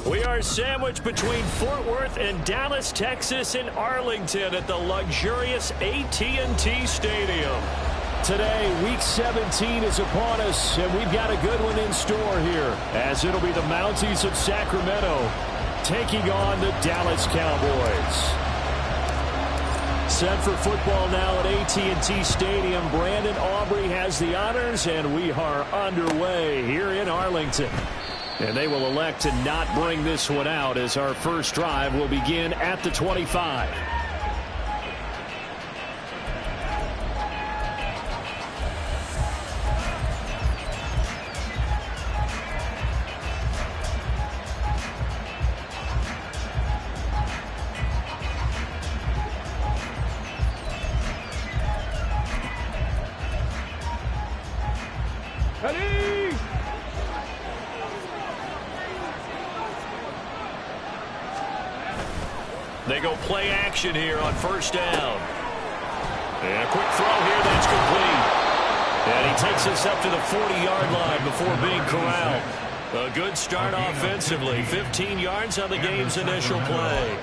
We are sandwiched between Fort Worth and Dallas, Texas, and Arlington at the luxurious AT&T Stadium. Today, Week 17 is upon us, and we've got a good one in store here, as it'll be the Mounties of Sacramento taking on the Dallas Cowboys. Set for football now at AT&T Stadium. Brandon Aubrey has the honors, and we are underway here in Arlington. And they will elect to not bring this one out as our first drive will begin at the 25. They go play action here on first down. And a quick throw here, that's complete. And he takes us up to the 40-yard line before being corralled. A good start offensively. 15 yards on the game's initial play.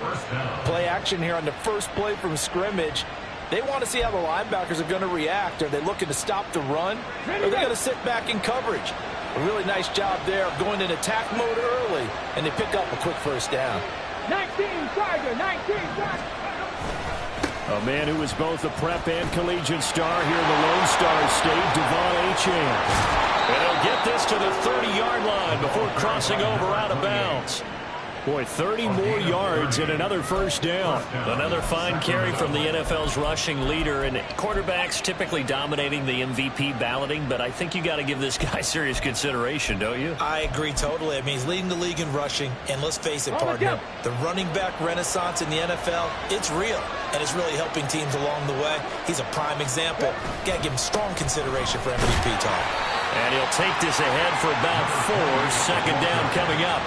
Play action here on the first play from scrimmage. They want to see how the linebackers are going to react. Are they looking to stop the run? Or are they going to sit back in coverage? A really nice job there of going in attack mode early, and they pick up a quick first down. 19 Tiger, 19 Tiger. A man who was both a prep and collegiate star here in the Lone Star State, Devon Achane. And he'll get this to the 30-yard line before crossing over out of bounds. Boy, 30 more yards and another first down. Another fine carry from the NFL's rushing leader, and quarterbacks typically dominating the MVP balloting, but I think you got to give this guy serious consideration, don't you? I agree totally. I mean, he's leading the league in rushing, and let's face it, partner, the running back renaissance in the NFL, it's real, and it's really helping teams along the way. He's a prime example. Got to give him strong consideration for MVP talk. And he'll take this ahead for about 4. Second down coming up.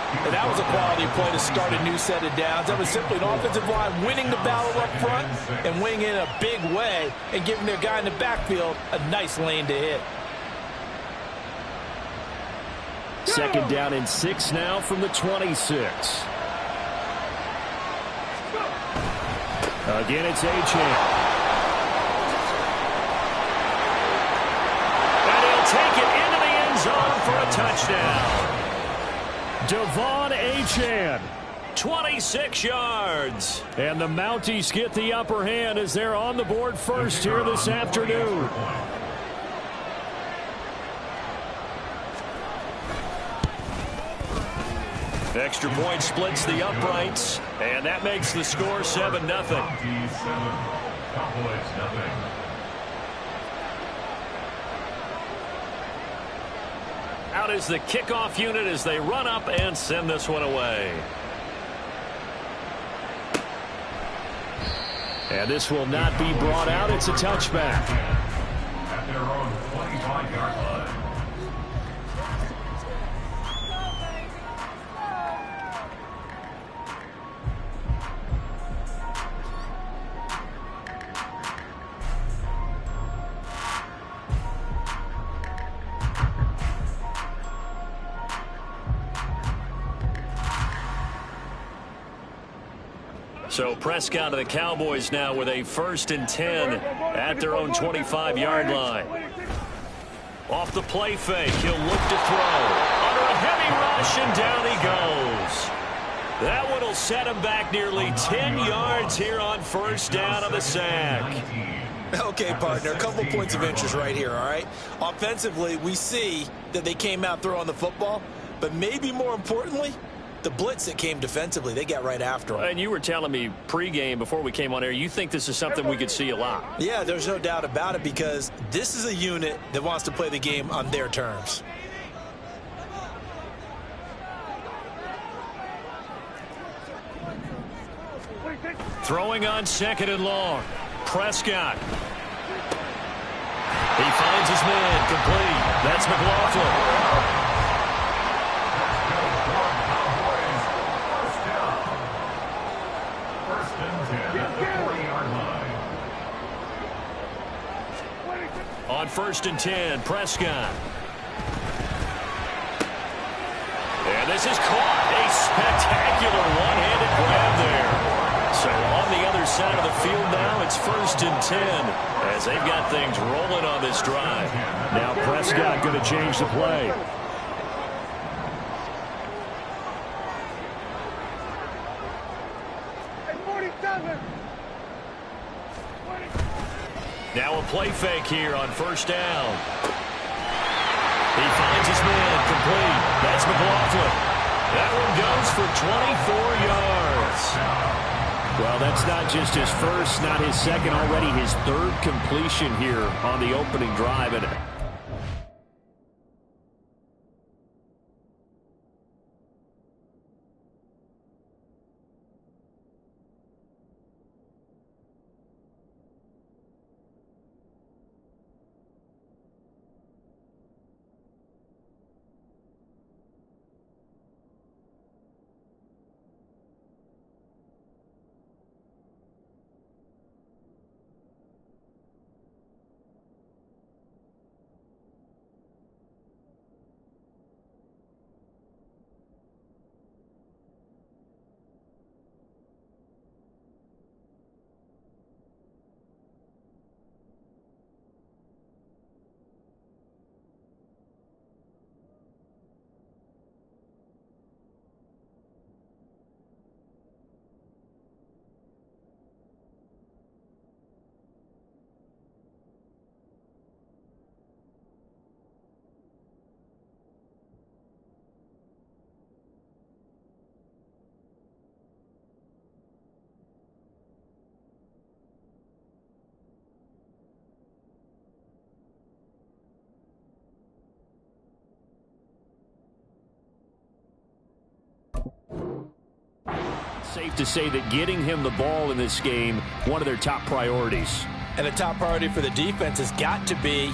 And that was a quality play to start a new set of downs. That was simply an offensive line winning the battle up front and winning in a big way and giving their guy in the backfield a nice lane to hit. Second down and 6 now from the 26. Again, it's Achane. And he'll take it into the end zone for a touchdown. Devon Achane. 26 yards. And the Mounties get the upper hand as they're on the board first here this afternoon. Extra point splits the uprights, and that makes the score 7-0. Cowboys nothing. Out is the kickoff unit as they run up and send this one away. And this will not be brought out. It's a touchback. At their own 25-yard line. So Prescott of the Cowboys now with a 1st and 10 at their own 25-yard line. Off the play fake, he'll look to throw. Under a heavy rush, and down he goes. That one will set him back nearly 10 yards here on first down of the sack. Okay, partner, a couple points of interest right here, all right? Offensively, we see that they came out throwing the football, but maybe more importantly, the blitz that came defensively, they got right after him. And you were telling me pregame before we came on air, you think this is something we could see a lot. Yeah, there's no doubt about it because this is a unit that wants to play the game on their terms. Throwing on 2nd and long. Prescott. He finds his man complete. That's McLaughlin. On 1st and 10, Prescott. And this is caught. side of the field now. It's 1st and 10 as they've got things rolling on this drive. Now Prescott going to change the play. Now a play fake here on 1st down. He finds his man complete. That's McLaughlin. That one goes for 24 yards. Well, that's not just his first, not his second, already his 3rd completion here on the opening drive. And safe to say that getting him the ball in this game, one of their top priorities. And a top priority for the defense has got to be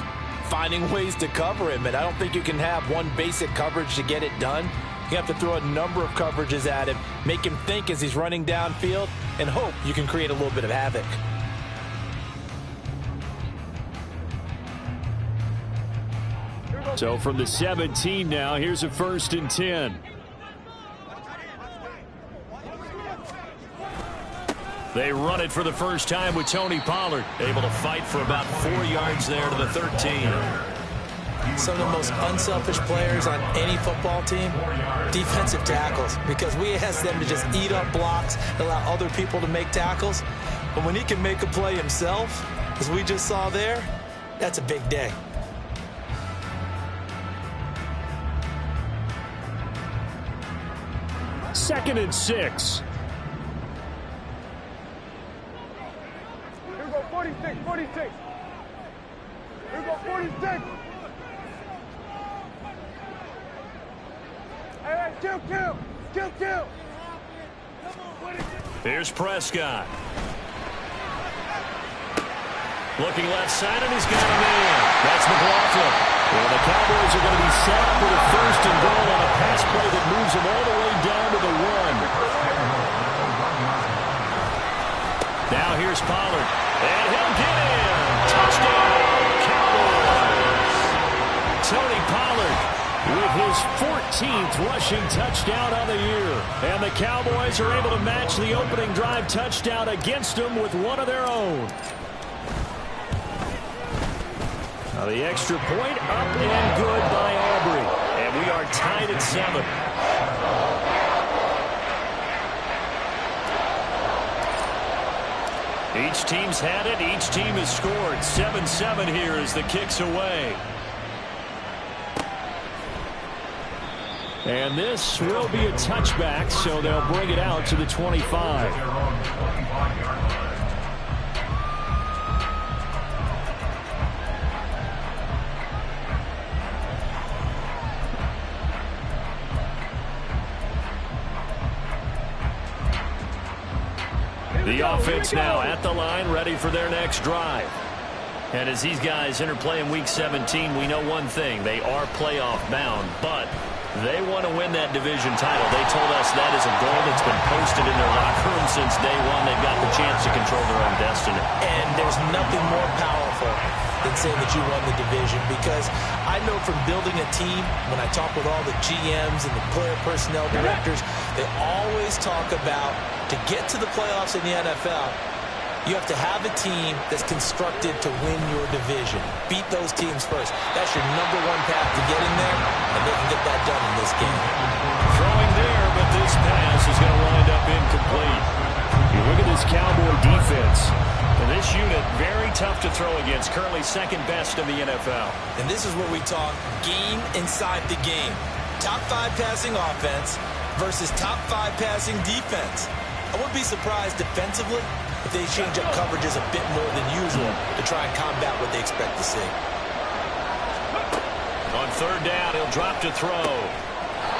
finding ways to cover him. And I don't think you can have one basic coverage to get it done. You have to throw a number of coverages at him, make him think as he's running downfield, and hope you can create a little bit of havoc. So from the 17 now, here's a 1st and 10. They run it for the first time with Tony Pollard, able to fight for about 4 yards there to the 13. Some of the most unselfish players on any football team, defensive tackles, because we ask them to just eat up blocks, allow other people to make tackles. But when he can make a play himself, as we just saw there, that's a big day. Second and 6. Here we go, 46, 46. Here we go, 46. Hey, kill. Here's Prescott. Looking left side, and he's got him in. That's McLaughlin. Well, the Cowboys are going to be set up with a 1st and goal on a pass play that moves them all the way down to the 1. Now here's Pollard. And he'll get in. Touchdown, Cowboys. Tony Pollard with his 14th rushing touchdown on the year. And the Cowboys are able to match the opening drive touchdown against them with one of their own. Now the extra point up and good by Aubrey. And we are tied at 7. Each team's had it. Each team has scored. 7-7 here as the kick's away. And this will be a touchback, so they'll bring it out to the 25. The offense now at the line, ready for their next drive. And as these guys interplay in Week 17, we know one thing. They are playoff bound, but they want to win that division title. They told us that is a goal that's been posted in their locker room since day one. They've got the chance to control their own destiny. And there's nothing more powerful than saying that you won the division, because I know from building a team, when I talk with all the GMs and the player personnel directors, they always talk about, to get to the playoffs in the NFL, You have to have a team that's constructed to win your division. Beat those teams first. That's your number one path to getting there, and they can get that done in this game. Throwing there, but this pass is going to wind up incomplete. You look at this Cowboy defense. And this unit, very tough to throw against. Currently second best in the NFL. And this is where we talk game inside the game. Top 5 passing offense versus top 5 passing defense. I wouldn't be surprised defensively if they change up coverages a bit more than usual to try and combat what they expect to see. On third down, he'll drop to throw.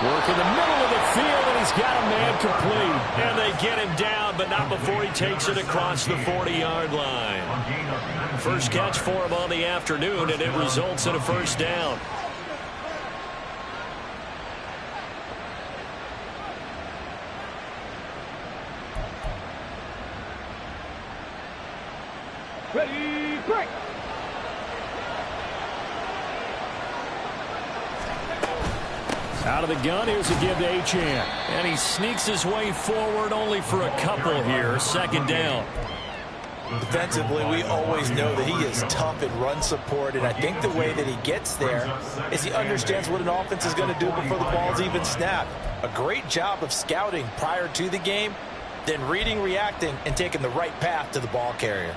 Work in the middle of the field, and he's got a man complete. And they get him down, but not before he takes it across the 40-yard line. First catch for him on the afternoon, and it results in a first down. Ready, break. Out of the gun, here's a give to Achane. And he sneaks his way forward only for a couple here. Second down. Defensively, we always know that he is tough in run support, and I think the way that he gets there is he understands what an offense is going to do before the ball's even snapped. A great job of scouting prior to the game, then reading, reacting, and taking the right path to the ball carrier.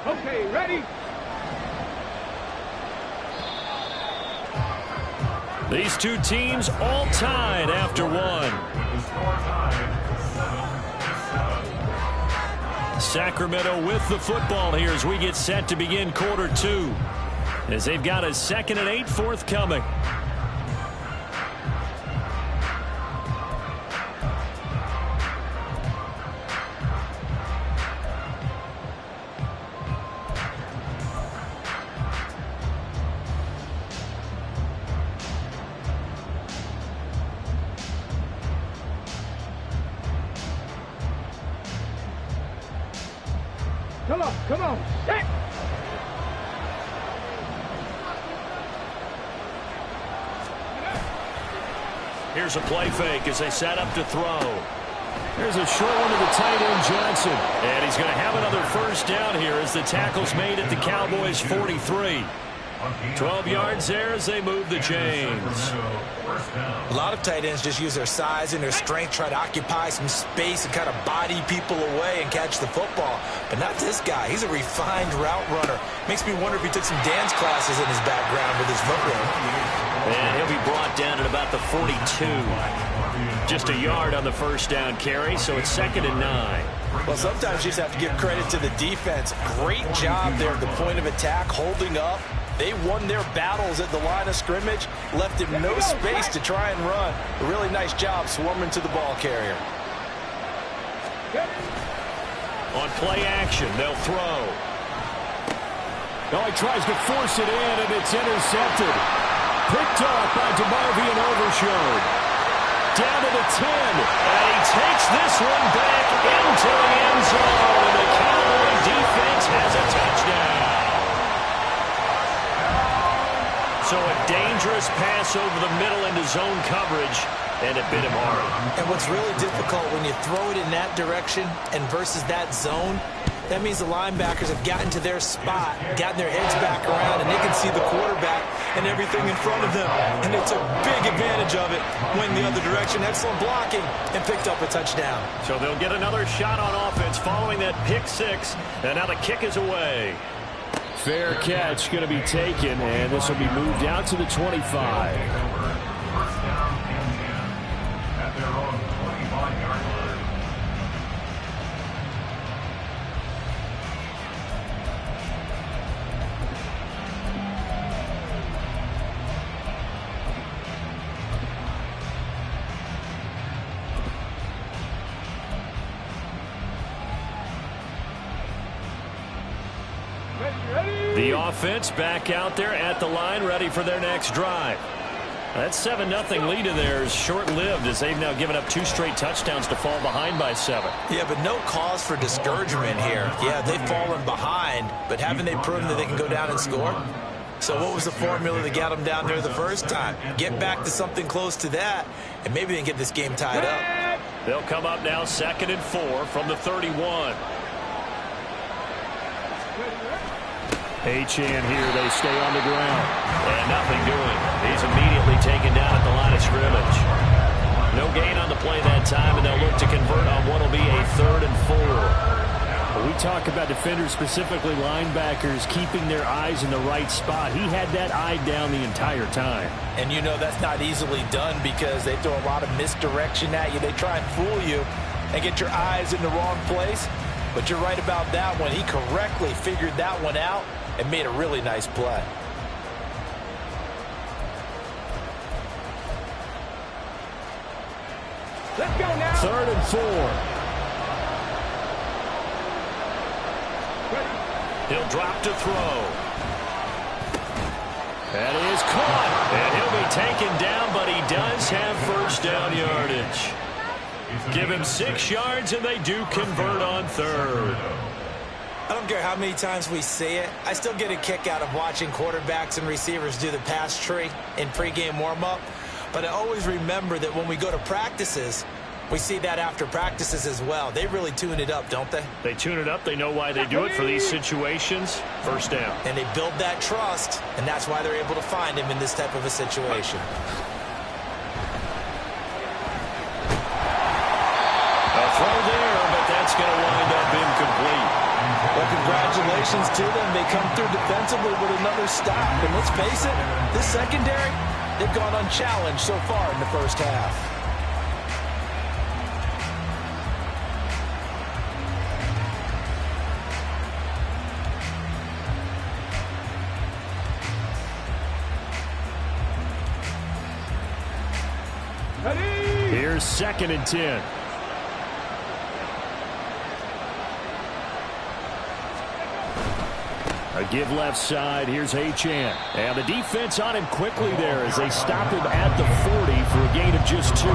Okay, ready? These two teams all tied after one. Sacramento with the football here as we get set to begin quarter 2. As they've got a 2nd and 8 forthcoming. Come on, set! Here's a play fake as they set up to throw. There's a short one to the tight end, Johnson. And he's going to have another first down here as the tackle's made at the Cowboys' 43. 12 yards there as they move the chains. A lot of tight ends just use their size and their strength, try to occupy some space and kind of body people away and catch the football. But not this guy. He's a refined route runner. Makes me wonder if he took some dance classes in his background with his footwork. And he'll be brought down at about the 42. Just a yard on the first down carry, so it's 2nd and 9. Well, sometimes you just have to give credit to the defense. Great job there at the point of attack, holding up. They won their battles at the line of scrimmage, left him no space to try and run. A really nice job swarming to the ball carrier. On play action, they'll throw. Oh, he tries to force it in, and it's intercepted. Picked off by DeMarvin and Overshone. Down to the 10. And he takes this one back into the end zone. And the Cowboy defense has a touchdown. So a dangerous pass over the middle into zone coverage, and it bit him hard. And what's really difficult when you throw it in that direction and versus that zone, that means the linebackers have gotten to their spot, gotten their heads back around, and they can see the quarterback and everything in front of them. And they took big advantage of it, went the other direction, excellent blocking, and picked up a touchdown. So they'll get another shot on offense following that pick 6, and now the kick is away. Fair catch going to be taken, and this will be moved out to the 25. First down and 10 at their own 25-yard line. The offense back out there at the line, ready for their next drive. That 7-0 lead of theirs short-lived as they've now given up 2 straight touchdowns to fall behind by 7. Yeah, but no cause for discouragement here. Yeah, they've fallen behind, but haven't they proven that they can go down and score? So what was the formula that got them down there the first time? Get back to something close to that, and maybe they can get this game tied up. They'll come up now 2nd and 4 from the 31. Achane here. They stay on the ground. And nothing doing. He's immediately taken down at the line of scrimmage. No gain on the play that time, and they'll look to convert on what will be a 3rd and 4. When we talk about defenders, specifically linebackers, keeping their eyes in the right spot. He had that eye down the entire time. And you know that's not easily done because they throw a lot of misdirection at you. They try and fool you and get your eyes in the wrong place. But you're right about that one. He correctly figured that one out and made a really nice play. Let's go now. 3rd and 4. He'll drop to throw. That is caught. And he'll be taken down, but he does have first down yardage. Give him 6 yards, and they do convert on 3rd. I don't care how many times we see it. I still get a kick out of watching quarterbacks and receivers do the pass tree in pregame warm-up. But I always remember that when we go to practices, we see that after practices as well. They really tune it up, don't they? They tune it up. They know why they do it for these situations. First down. And they build that trust, and that's why they're able to find him in this type of a situation. A throw there, but that's going to wind up incomplete. Well, congratulations to them. They come through defensively with another stop. And let's face it, this secondary, they've gone unchallenged so far in the first half. Here's 2nd and 10. A give left side. Here's Achane. And the defense on him quickly there as they stop him at the 40 for a gain of just 2.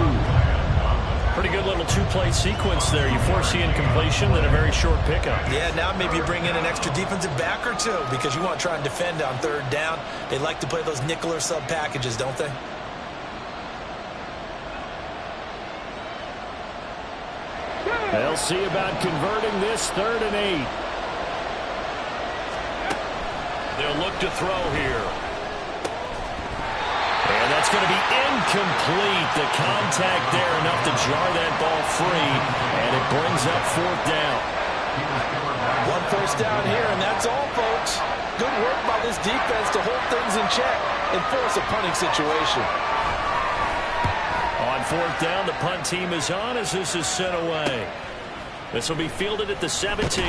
Pretty good little 2-play sequence there. You force the incompletion, then a very short pickup. Yeah, now maybe you bring in an extra defensive back or 2 because you want to try and defend on 3rd down. They like to play those nickel or sub packages, don't they? They'll see about converting this 3rd and 8. They'll look to throw here. And that's going to be incomplete. The contact there enough to jar that ball free. And it brings up 4th down. 1 first down here, and that's all, folks. Good work by this defense to hold things in check and force a punting situation. On 4th down, the punt team is on as this is sent away. This will be fielded at the 17.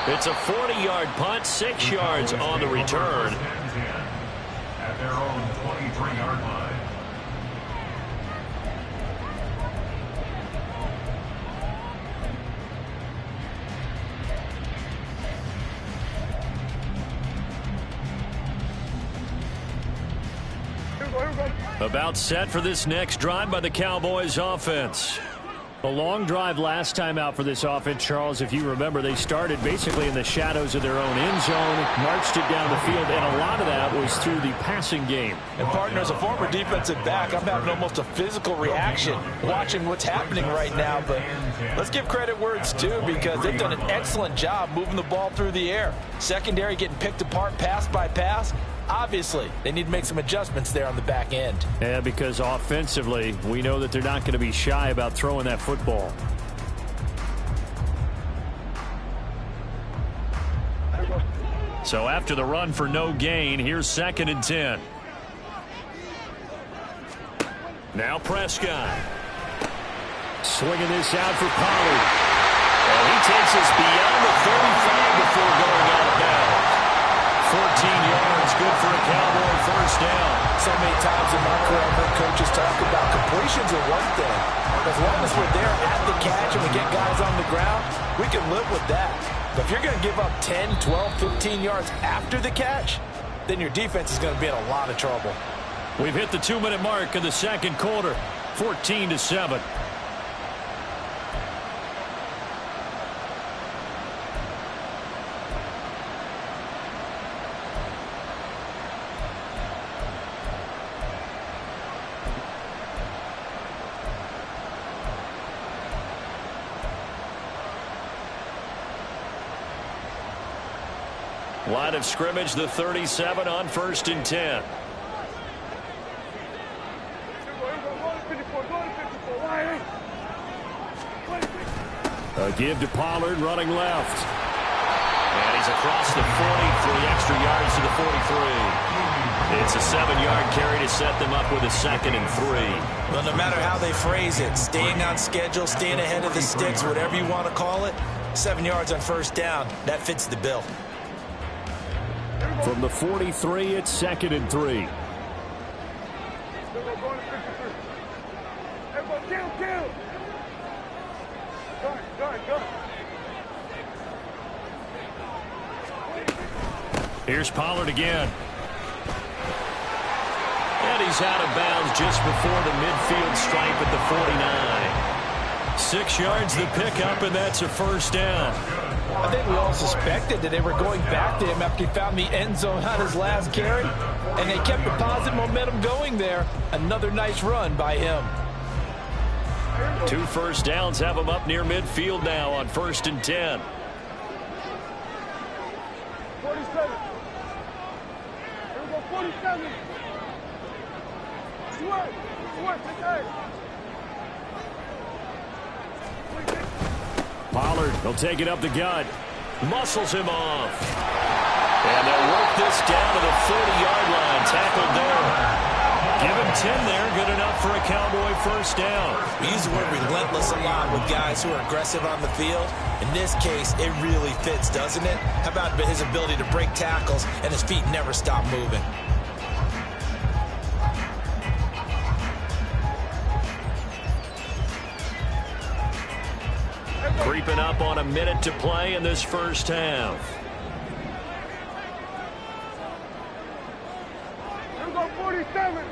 It's a 40-yard punt, 6 yards on the return. At their own 23-yard line. About set for this next drive by the Cowboys offense. A long drive last time out for this offense, Charles. If you remember, they started basically in the shadows of their own end zone, marched it down the field, and a lot of that was through the passing game. And, partner, as a former defensive back, I'm having almost a physical reaction watching what's happening right now. But let's give credit where it's due because they've done an excellent job moving the ball through the air. Secondary getting picked apart pass by pass. Obviously, they need to make some adjustments there on the back end. Yeah, because offensively, we know that they're not going to be shy about throwing that football. So after the run for no gain, here's 2nd and 10. Now Prescott. Swinging this out for Pollard. And he takes us beyond the 35 before going out of bounds. 14 yards, good for a Cowboy first down. So many times in my career, I've heard coaches talk about completions are one thing. As long as we're there at the catch and we get guys on the ground, we can live with that. But if you're going to give up 10, 12, 15 yards after the catch, then your defense is going to be in a lot of trouble. We've hit the 2-minute mark in the second quarter, 14-7. Line of scrimmage, the 37 on 1st and 10. A give to Pollard, running left. And he's across the 40 for the extra yards to the 43. It's a 7-yard carry to set them up with a 2nd and 3. Well, no matter how they phrase it, staying on schedule, staying ahead of the sticks, whatever you want to call it, 7 yards on 1st down, that fits the bill. From the 43, it's 2nd and 3. Here's Pollard again. And he's out of bounds just before the midfield stripe at the 49. 6 yards the pickup, and that's a 1st down. I think we all suspected that they were going back to him after he found the end zone on his last carry, and they kept the positive momentum going there. Another nice run by him. 2 1st downs have him up near midfield now on 1st and 10. 47. Here we go, 47. Pollard, he'll take it up the gut. Muscles him off. And they'll work this down to the 40-yard line. Tackled there. Give him 10 there. Good enough for a Cowboy 1st down. We use the word relentless a lot with guys who are aggressive on the field. In this case, it really fits, doesn't it? How about his ability to break tackles and his feet never stop moving? Creeping up on a minute to play in this 1st half. Here we go, 47.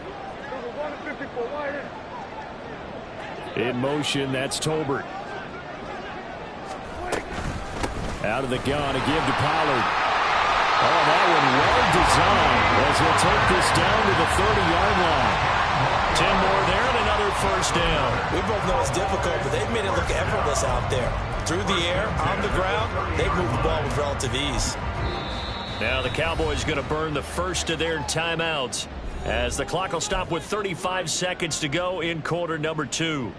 In motion, that's Tolbert. Out of the gun, a give to Pollard. Oh, that one well designed as he'll take this down to the 30-yard line. 10 more there and another 1st down. We both know it's difficult, but they've made it look effortless out there. Through the air, on the ground, they've moved the ball with relative ease. Now the Cowboys going to burn the first of their timeouts as the clock will stop with 35 seconds to go in quarter number 2.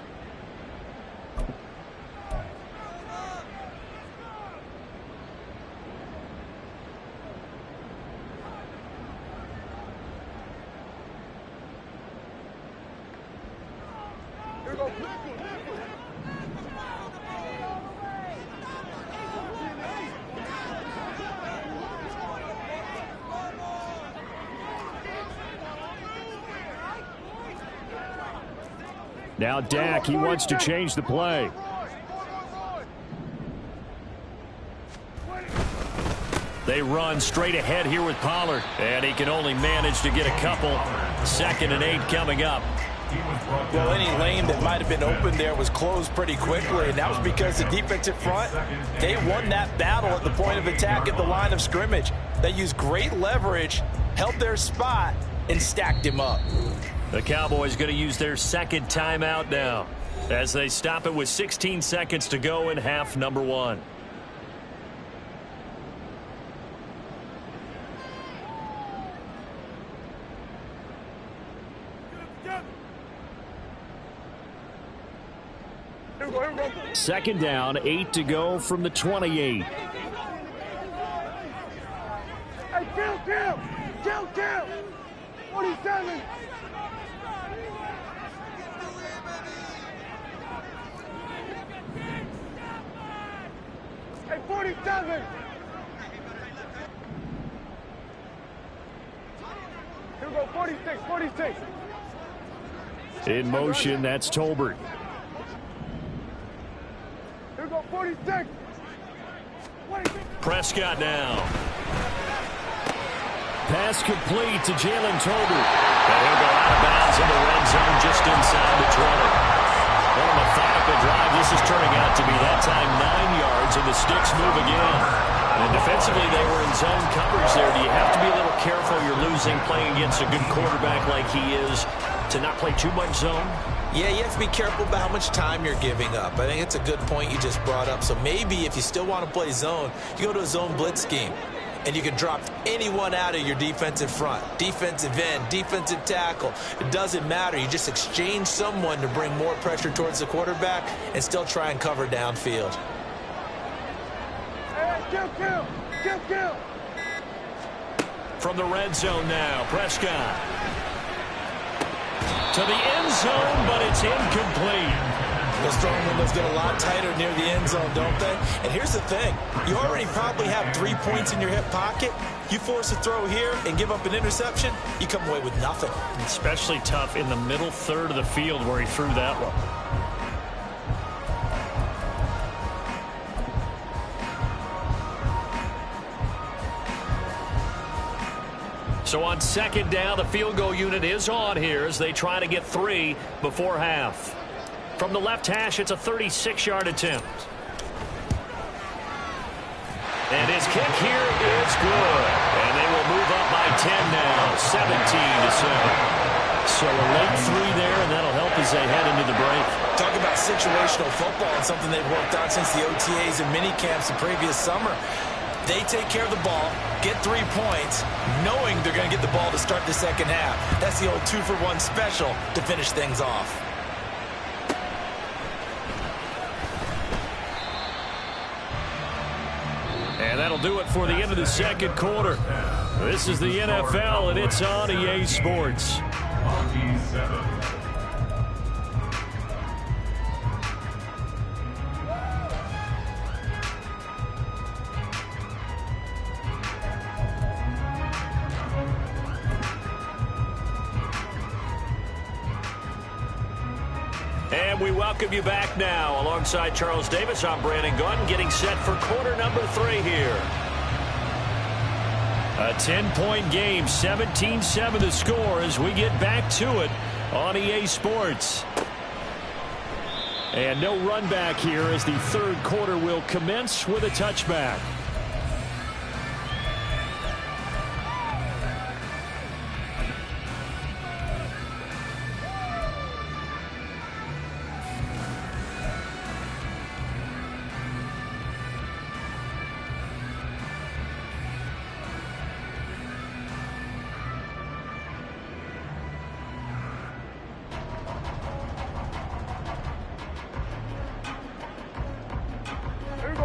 Now Dak, he wants to change the play. They run straight ahead here with Pollard, and he can only manage to get a couple. 2nd and 8 coming up. Well, any lane that might have been open there was closed pretty quickly, and that was because the defensive front, they won that battle at the point of attack at the line of scrimmage. They used great leverage, held their spot, and stacked him up. The Cowboys going to use their 2nd timeout now as they stop it with 16 seconds to go in half number 1. Second down, 8 to go from the 28. Hey, kill! 47. Hey, 47. Here we go, 46. In motion, that's Tolbert. Here we go, 46. Prescott now. Pass complete to Jalen Tolbert. And he'll go out of bounds in the red zone just inside the 20. What a methodical drive this is turning out to be. That time 9 yards, and the sticks move again. And defensively, they were in zone coverage there. Do you have to be a little careful? You're losing playing against a good quarterback like he is to not play too much zone? Yeah, you have to be careful about how much time you're giving up. I think it's a good point you just brought up. So maybe if you still want to play zone, you go to a zone blitz scheme. And you can drop anyone out of your defensive front, defensive end, defensive tackle. It doesn't matter. You just exchange someone to bring more pressure towards the quarterback and still try and cover downfield. Kill. From the red zone now, Prescott. To the end zone, but it's incomplete. Those throwing windows get a lot tighter near the end zone, don't they? And here's the thing. You already probably have 3 points in your hip pocket. You force a throw here and give up an interception, you come away with nothing. Especially tough in the middle third of the field where he threw that one. So on second down, the field goal unit is on here as they try to get 3 before half. From the left hash, it's a 36-yard attempt. And his kick here is good. And they will move up by 10 now, 17-7. So a late 3 there, and that'll help as they head into the break. Talk about situational football and something they've worked on since the OTAs and mini camps the previous summer. They take care of the ball, get 3 points, knowing they're going to get the ball to start the second half. That's the old 2-for-1 special to finish things off. And that'll do it for the end of the second quarter. This is the NFL, and it's on EA Sports. 27. And we welcome you back now. Alongside Charles Davis, I'm Brandon Gunn, getting set for quarter number 3 here. A 10-point game, 17-7 the score as we get back to it on EA Sports. And no run back here as the third quarter will commence with a touchback.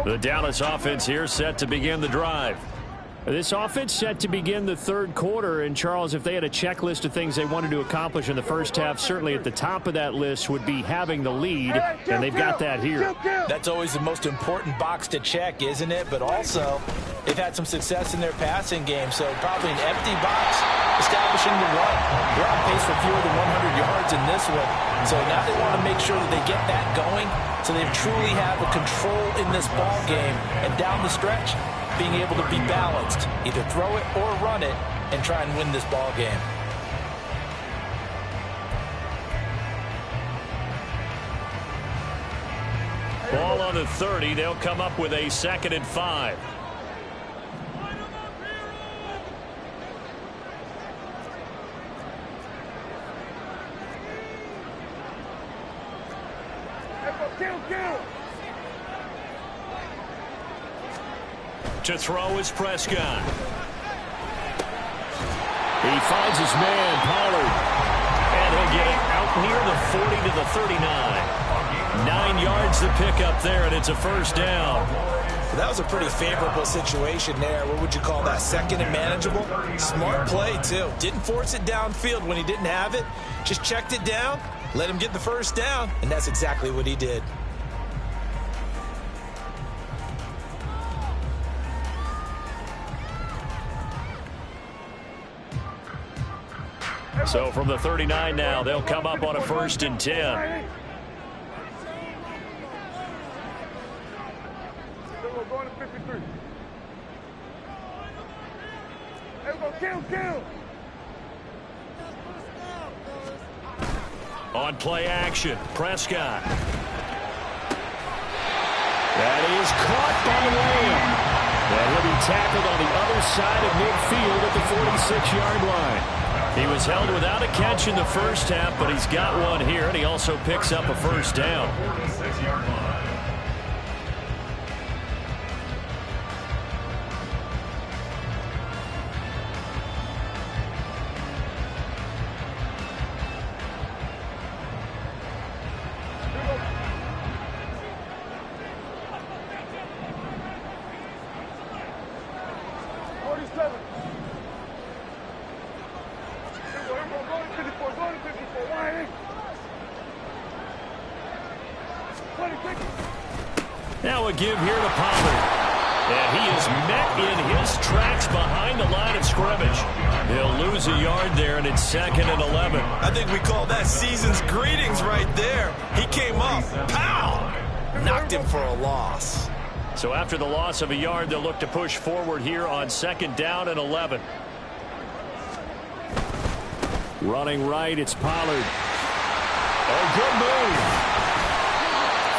The Dallas offense here set to begin the drive. This offense set to begin the third quarter. And, Charles, if they had a checklist of things they wanted to accomplish in the first half, certainly at the top of that list would be having the lead, and they've got that here. That's always the most important box to check, isn't it? But also, they've had some success in their passing game, so probably an empty box establishing the run. They're on pace for fewer than 100 yards in this one. So now they want to make sure that they get that going so they truly have a control in this ball game. And down the stretch, being able to be balanced, either throw it or run it, and try and win this ball game. Ball on the 30. They'll come up with a 2nd and 5. To throw is Prescott. He finds his man, Pollard. And he'll get it out near the 40 to the 39. 9 yards to pick up there, and it's a first down. That was a pretty favorable situation there. What would you call that? 2nd and manageable? Smart play, too. Didn't force it downfield when he didn't have it. Just checked it down, let him get the first down, and that's exactly what he did. So from the 39 now, they'll come up on a 1st and 10. Kill. On play action, Prescott. That is caught by Lamb. And he'll be tackled on the other side of midfield at the 46-yard line. He was held without a catch in the first half, but he's got one here, and he also picks up a first down. 46-yard line. Now a give here to Pollard. And he is met in his tracks behind the line of scrimmage. He'll lose a yard there, and it's 2nd and 11. I think we call that season's greetings right there. He came up, pow! Knocked him for a loss. So after the loss of a yard, they'll look to push forward here on 2nd down and 11. Running right, it's Pollard. Oh, good move.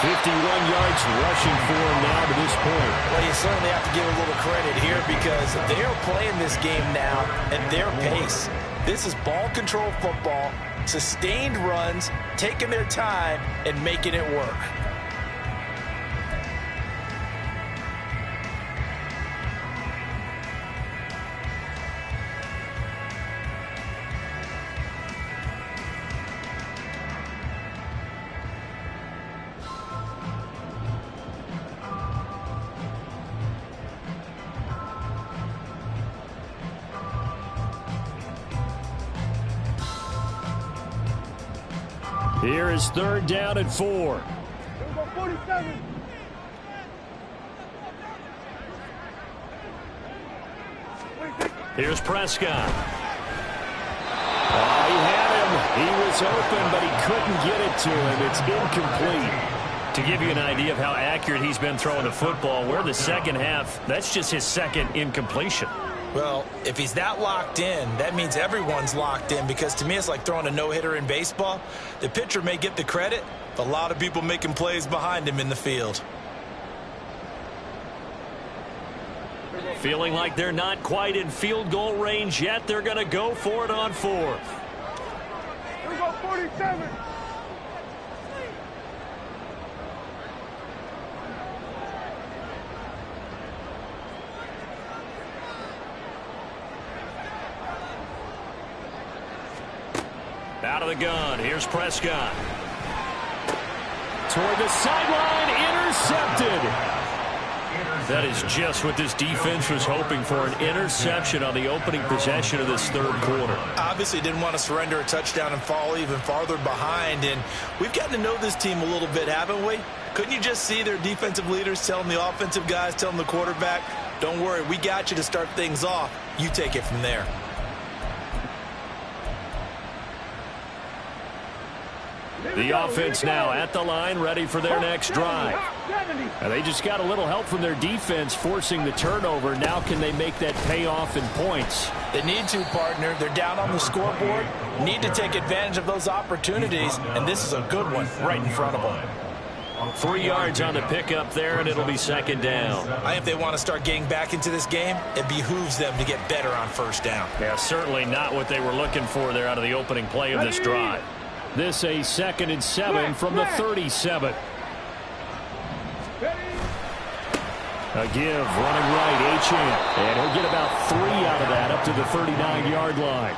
51 yards rushing for him now to this point. Well, you certainly have to give a little credit here because they are playing this game now at their pace. This is ball control football, sustained runs, taking their time, and making it work. Here is 3rd down and 4. 47. Here's Prescott. Oh, he had him. He was open, but he couldn't get it to him. It's incomplete. To give you an idea of how accurate he's been throwing the football, we're the second half. That's just his 2nd incompletion. Well, if he's that locked in, that means everyone's locked in because to me it's like throwing a no-hitter in baseball. The pitcher may get the credit, but a lot of people making plays behind him in the field. Feeling like they're not quite in field goal range yet. They're going to go for it on 4th. 47. Out of the gun, here's Prescott. Toward the sideline, intercepted. That is just what this defense was hoping for, an interception on the opening possession of this 3rd quarter. Obviously didn't want to surrender a touchdown and fall even farther behind, and we've gotten to know this team a little bit, haven't we? Couldn't you just see their defensive leaders telling the offensive guys, telling the quarterback, don't worry, we got you to start things off. You take it from there. The offense now at the line, ready for their next drive. And they just got a little help from their defense forcing the turnover. Now can they make that pay off in points? They need to, partner. They're down on the scoreboard. Need to take advantage of those opportunities, and this is a good one right in front of them. 3 yards on the pickup there, and it'll be 2nd down. I think if they want to start getting back into this game, it behooves them to get better on 1st down. Yeah, certainly not what they were looking for there out of the opening play of this drive. This a 2nd and 7 from the 37. A give, running right, Achane. And he'll get about 3 out of that up to the 39-yard line.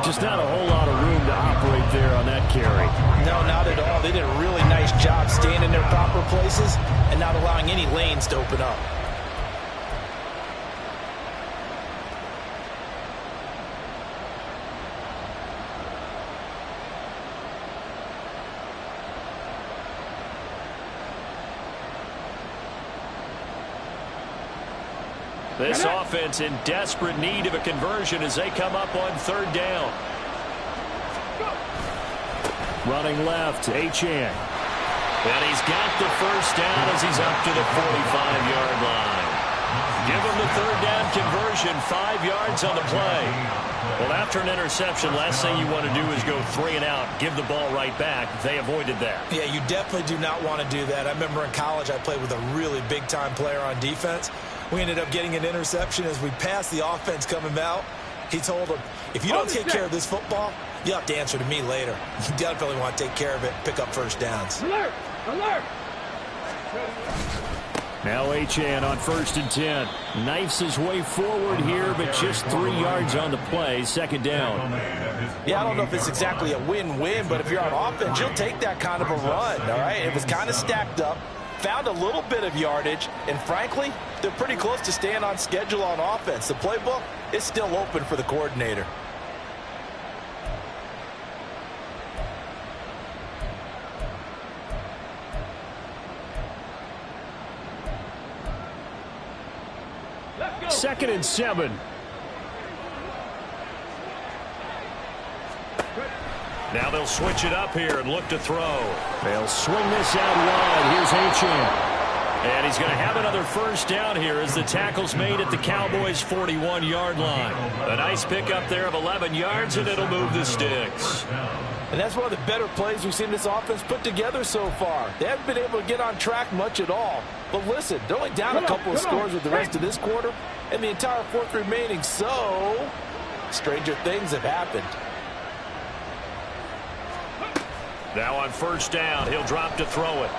Just not a whole lot of room to operate there on that carry. No, not at all. They did a really nice job staying in their proper places and not allowing any lanes to open up. This offense in desperate need of a conversion as they come up on 3rd down. Running left, Achane. And he's got the 1st down as he's up to the 45-yard line. Give them the third down conversion, 5 yards on the play. Well, after an interception, last thing you want to do is go 3 and out, give the ball right back. They avoided that. Yeah, you definitely do not want to do that. I remember in college I played with a really big-time player on defense. We ended up getting an interception as we passed the offense coming out. He told him, if you don't take care of this football, you'll have to answer to me later. You definitely want to take care of it, pick up first downs. Alert! Alert! Now Achane on 1st and 10. Knifes his way forward here, but just 3 yards on the play. 2nd down. Yeah, I don't know if it's exactly a win-win, but if you're on offense, you'll take that kind of a run, all right? It was kind of stacked up, found a little bit of yardage, and frankly, they're pretty close to staying on schedule on offense. The playbook is still open for the coordinator. Second and 7. Now they'll switch it up here and look to throw. They'll swing this out wide. Here's Achane. And he's going to have another first down here as the tackle's made at the Cowboys' 41-yard line. A nice pickup there of 11 yards, and it'll move the sticks. And that's one of the better plays we've seen this offense put together so far. They haven't been able to get on track much at all. But listen, they're only down a couple of scores with the rest of this quarter and the entire 4th remaining. So, stranger things have happened. Now on 1st down, he'll drop to throw it.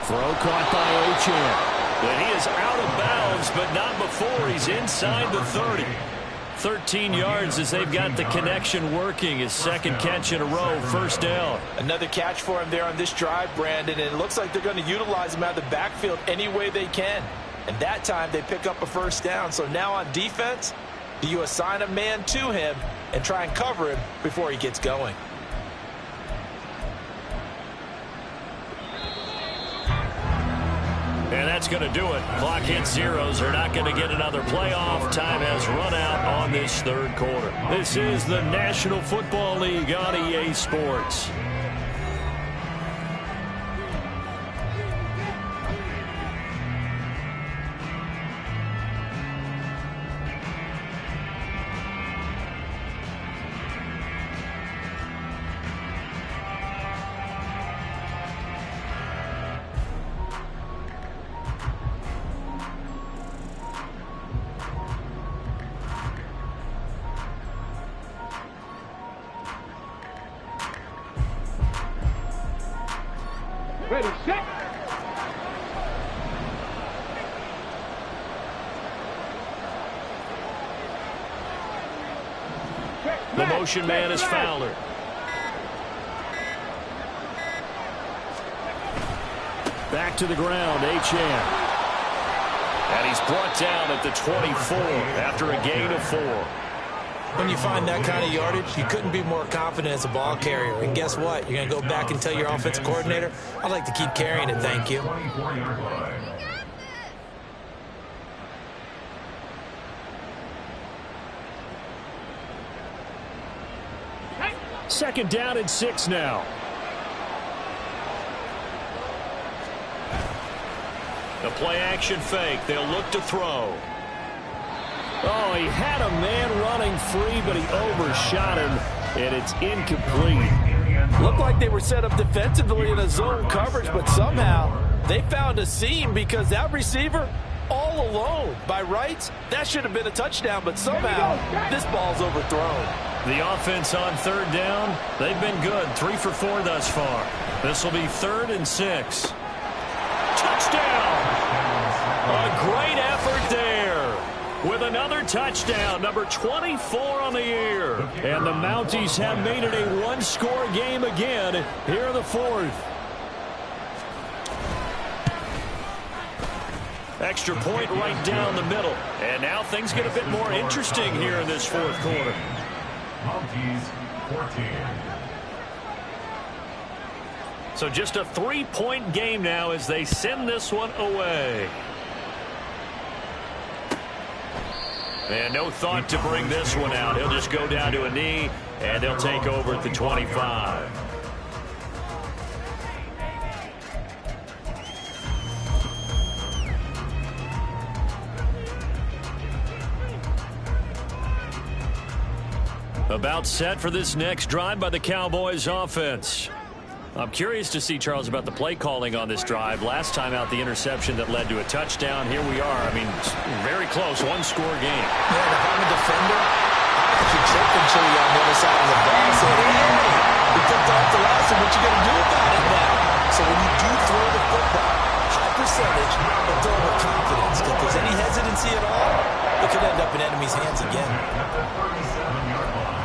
Throw caught by Achane. But he is out of bounds, but not before he's inside the 30. 13 yards as they've got the connection working. His 2nd catch in a row, 1st down. Another catch for him there on this drive, Brandon, and it looks like they're going to utilize him out of the backfield any way they can. And that time they pick up a 1st down. So now on defense, do you assign a man to him and try and cover him before he gets going? And that's going to do it. Clock hits zeros. They're not going to get another playoff. Time has run out on this 3rd quarter. This is the National Football League on EA Sports. Ready, set. The motion man is Fowler. Back to the ground, Achane. And he's brought down at the 24 after a gain of 4. When you find that kind of yardage, you couldn't be more confident as a ball carrier. And guess what? You're going to go back and tell your offensive coordinator, I'd like to keep carrying it, thank you. 24-yard line. Second down and 6 now. The play action fake. They'll look to throw. Oh, he had a man running free, but he overshot him, and it's incomplete. Looked like they were set up defensively in a zone coverage, but somehow they found a seam because that receiver all alone. By rights, that should have been a touchdown, but somehow this ball's overthrown. The offense on 3rd down, they've been good. 3 for 4 thus far. This will be 3rd and 6. Touchdown! A great effort there with another touchdown, number 24 on the year. And the Mounties have made it a one-score game again here in the 4th. Extra point right down the middle. And now things get a bit more interesting here in this 4th quarter. Mounties 14. So just a 3-point game now as they send this one away. And no thought to bring this one out. He'll just go down to a knee, and they'll take over at the 25. About set for this next drive by the Cowboys offense. I'm curious to see, Charles, about the play calling on this drive. Last time out, the interception that led to a touchdown. Here we are. I mean, very close, one-score game. Yeah, if I'm a defender, I actually check until you're on the other side of the ball and say, hey, we picked off the last one. What you going to do about it now? So when you do throw the football, high percentage, but throw with confidence. Because if there's any hesitancy at all, it could end up in enemy's hands again. At the 37-yard line.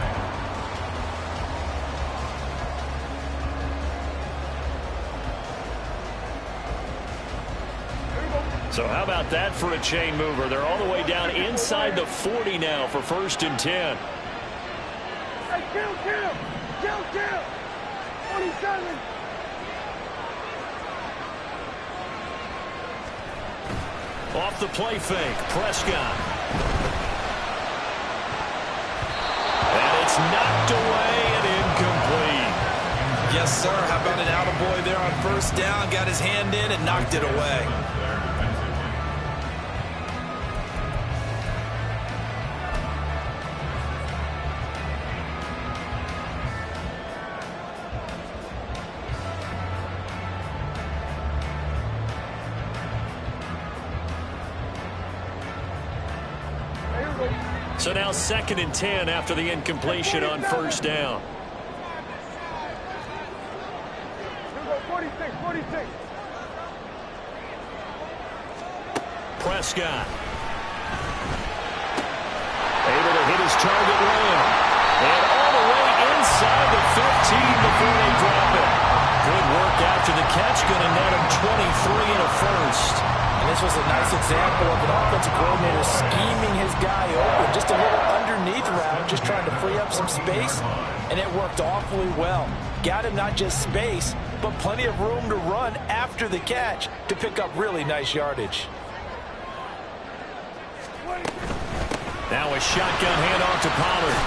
So how about that for a chain mover? They're all the way down inside the 40 now for 1st and 10. Hey, kill! 27. Off the play fake, Prescott. And it's knocked away and incomplete. Yes, sir. How about an attaboy there on 1st down? Got his hand in and knocked it away. So now 2nd and 10 after the incompletion on 1st down. 46. Prescott. Able to hit his target man. And all the way inside the 15 before they drop it. Good work after the catch. Going to net him 23 and a first. And this was a nice example of an offensive coordinator scheming his guy open. Just a little underneath route, just trying to free up some space. And it worked awfully well. Got him not just space, but plenty of room to run after the catch to pick up really nice yardage. Now a shotgun handoff to Pollard.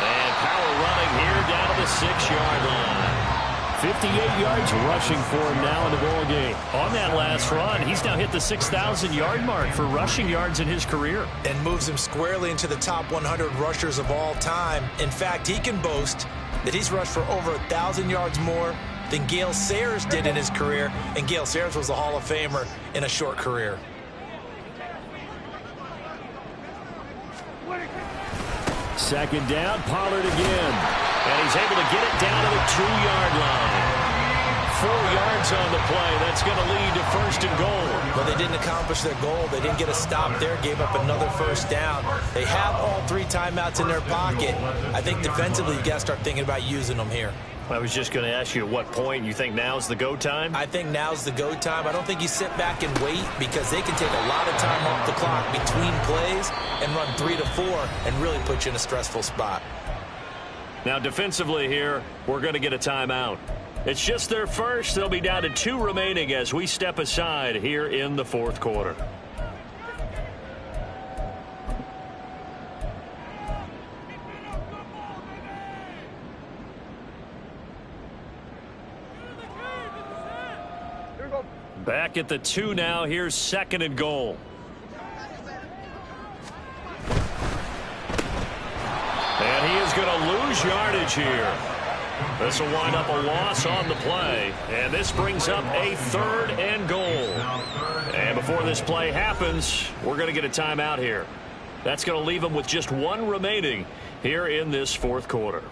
And power running here down to the 6-yard line. 58 yards rushing for him now in the ball game. On that last run, he's now hit the 6,000-yard mark for rushing yards in his career. And moves him squarely into the top 100 rushers of all time. In fact, he can boast that he's rushed for over 1,000 yards more than Gale Sayers did in his career. And Gale Sayers was a Hall of Famer in a short career. Second down, Pollard again. And he's able to get it down to the 2-yard line. 4 yards on the play. That's going to lead to 1st and goal. But they didn't accomplish their goal. They didn't get a stop there, gave up another 1st down. They have all 3 timeouts in their pocket. I think defensively you got to start thinking about using them here. I was just going to ask you at what point you think now's the go time? I think now's the go time. I don't think you sit back and wait because they can take a lot of time off the clock between plays and run 3 to 4 and really put you in a stressful spot. Now defensively here, we're going to get a timeout. It's just their first. They'll be down to 2 remaining as we step aside here in the 4th quarter. Back at the 2 now. Here's 2nd and goal. And he is going to lose yardage here. This will wind up a loss on the play. And this brings up a 3rd and goal. And before this play happens, we're going to get a timeout here. That's going to leave them with just 1 remaining here in this 4th quarter.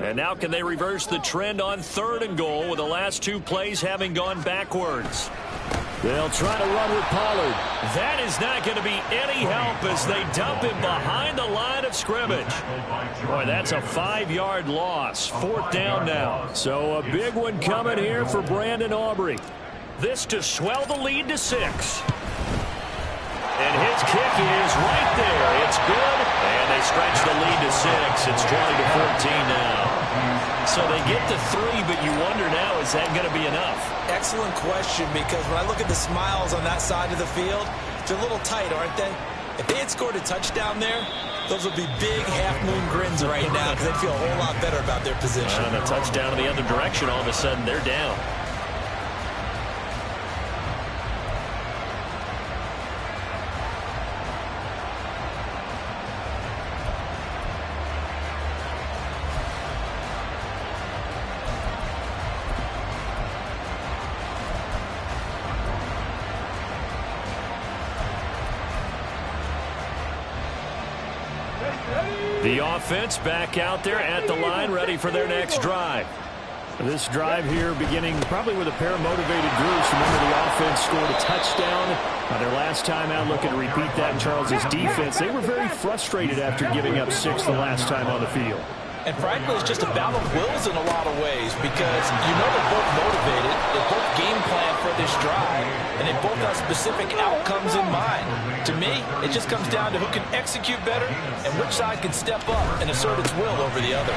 And now can they reverse the trend on 3rd and goal with the last 2 plays having gone backwards? They'll try to run with Pollard. That is not going to be any help as they dump him behind the line of scrimmage. Boy, that's a 5-yard loss. 4th down now. So a big one coming here for Brandon Aubrey. This to swell the lead to 6. And his kick is right there. It's good. And they stretch the lead to 6. It's 20-14 now. So they get the 3, but you wonder now, is that going to be enough? Excellent question, because when I look at the smiles on that side of the field, they're a little tight, aren't they? If they had scored a touchdown there, those would be big half-moon grins right now because they'd feel a whole lot better about their position. And a touchdown in the other direction, all of a sudden they're down. The offense back out there at the line, ready for their next drive. This drive here beginning probably with a pair of motivated groups. Remember, the offense scored a touchdown. Their last time out, looking to repeat that in Charles' defense. They were very frustrated after giving up 6 the last time on the field. And frankly, it's just a battle of wills in a lot of ways because you know they're both motivated, they both game plan for this drive, and they both have specific outcomes in mind. To me, it just comes down to who can execute better and which side can step up and assert its will over the other.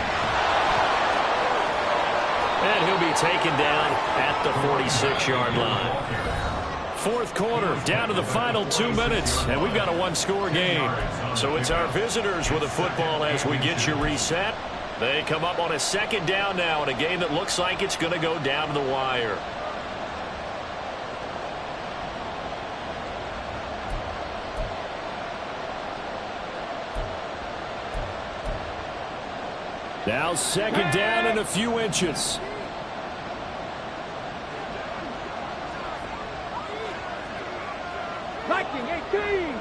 And he'll be taken down at the 46-yard line. Fourth quarter, down to the final 2 minutes, and we've got a one-score game. So it's our visitors with the football as we get you reset. They come up on a second down now in a game that looks like it's going to go down to the wire. Now second down and a few inches. Viking 18.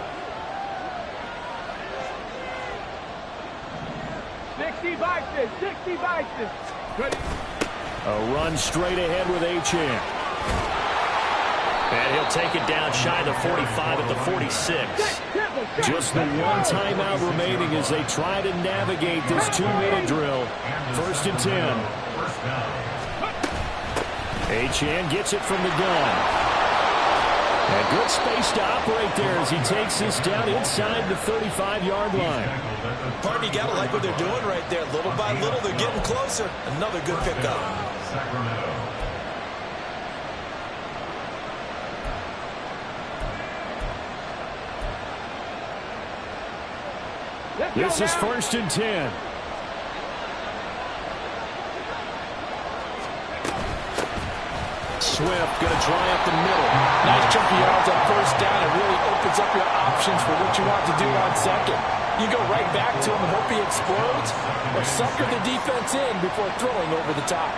60 Vikings, 60 Vikings. Good. A run straight ahead with Achane. And he'll take it down shy of the 45 at the 46. Just the one timeout remaining as they try to navigate this 2-minute drill. First and 10. Achane gets it from the gun. And good space to operate there as he takes this down inside the 35-yard line. Partner, you got to like what they're doing right there. Little by little, they're getting closer. Another good pickup. This is first and 10. Swift going to try up the middle. Nice chunky yards on first down. It really opens up your options for what you want to do on second. You go right back to him and hope he explodes, or sucker the defense in before throwing over the top.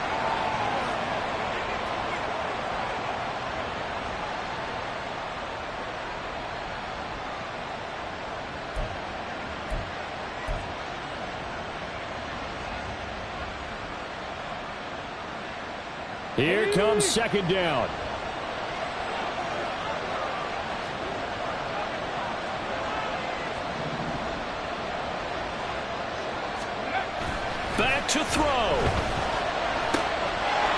Here comes second down. Back to throw.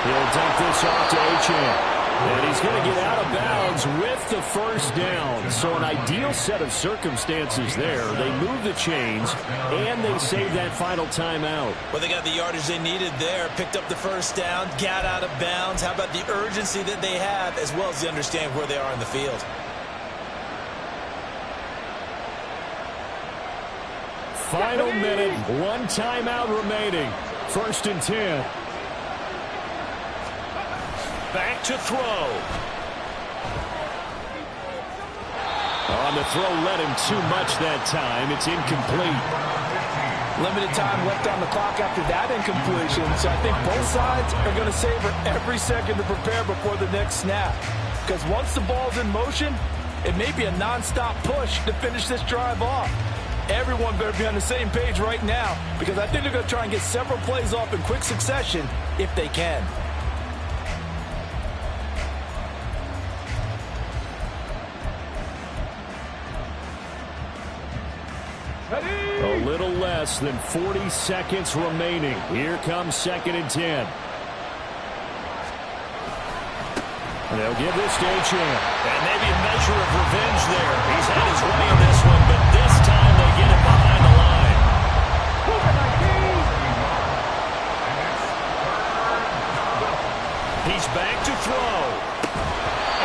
He'll dump this off to Achane. And he's going to get out of bounds with the first down. So an ideal set of circumstances there. They move the chains, and they save that final timeout. Well, they got the yardage they needed there, picked up the first down, got out of bounds. How about the urgency that they have, as well as the understanding where they are in the field? Final minute, one timeout remaining. First and 10. Back to throw. On the throw, led him too much that time. It's incomplete. Limited time left on the clock after that incompletion, so I think both sides are going to savor every second to prepare before the next snap. Because once the ball's in motion, it may be a non-stop push to finish this drive off. Everyone better be on the same page right now, because I think they're going to try and get several plays off in quick succession if they can. A little less than 40 seconds remaining. Here comes second and 10. They'll give this to Achane. And maybe a measure of revenge there. He's had his way in this one, but this time they get it behind the line. He's back to throw.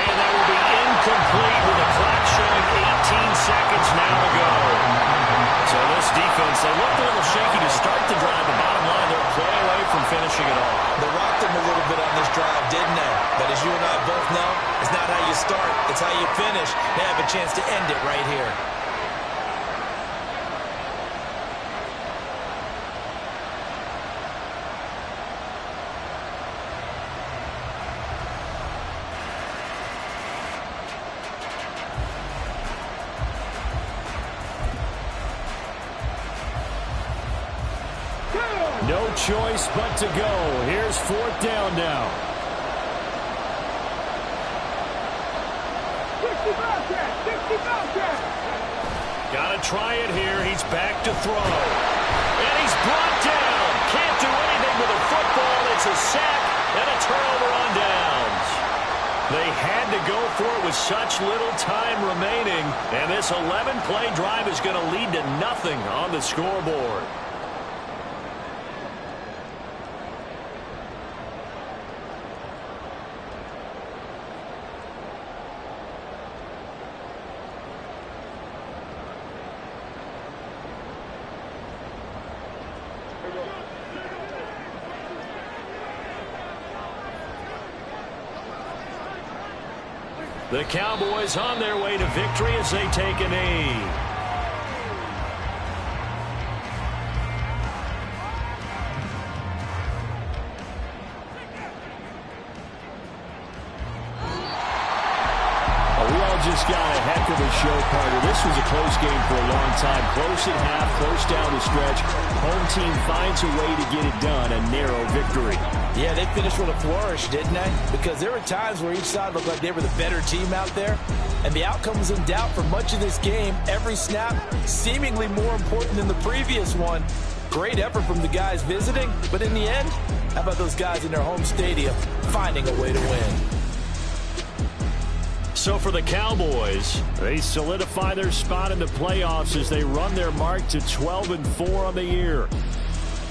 And that will be incomplete with the clock showing 18 seconds now to go. So this defense, they looked a little shaky to start the drive, but bottom line, they're a play away from finishing it off. They rocked them a little bit on this drive, didn't they? But as you and I both know, it's not how you start, it's how you finish. They have a chance to end it right here. No choice but to go. Here's fourth down now. 60 Bobcats. Got to try it here. He's back to throw. And he's brought down. Can't do anything with a football. It's a sack and a turnover on downs. They had to go for it with such little time remaining. And this 11-play drive is going to lead to nothing on the scoreboard. The Cowboys on their way to victory as they take a knee. Just got a heck of a show, Carter. This was a close game for a long time. Close at half, close down the stretch. Home team finds a way to get it done. A narrow victory. Yeah, they finished with a flourish, didn't they? Because there were times where each side looked like they were the better team out there. And the outcome was in doubt for much of this game. Every snap seemingly more important than the previous one. Great effort from the guys visiting. But in the end, how about those guys in their home stadium finding a way to win? So for the Cowboys, they solidify their spot in the playoffs as they run their mark to 12-4 on the year.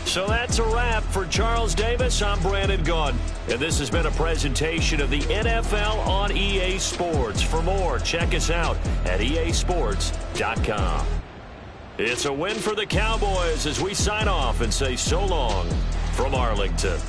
So that's a wrap. For Charles Davis, I'm Brandon Gaudin. And this has been a presentation of the NFL on EA Sports. For more, check us out at easports.com. It's a win for the Cowboys as we sign off and say so long from Arlington.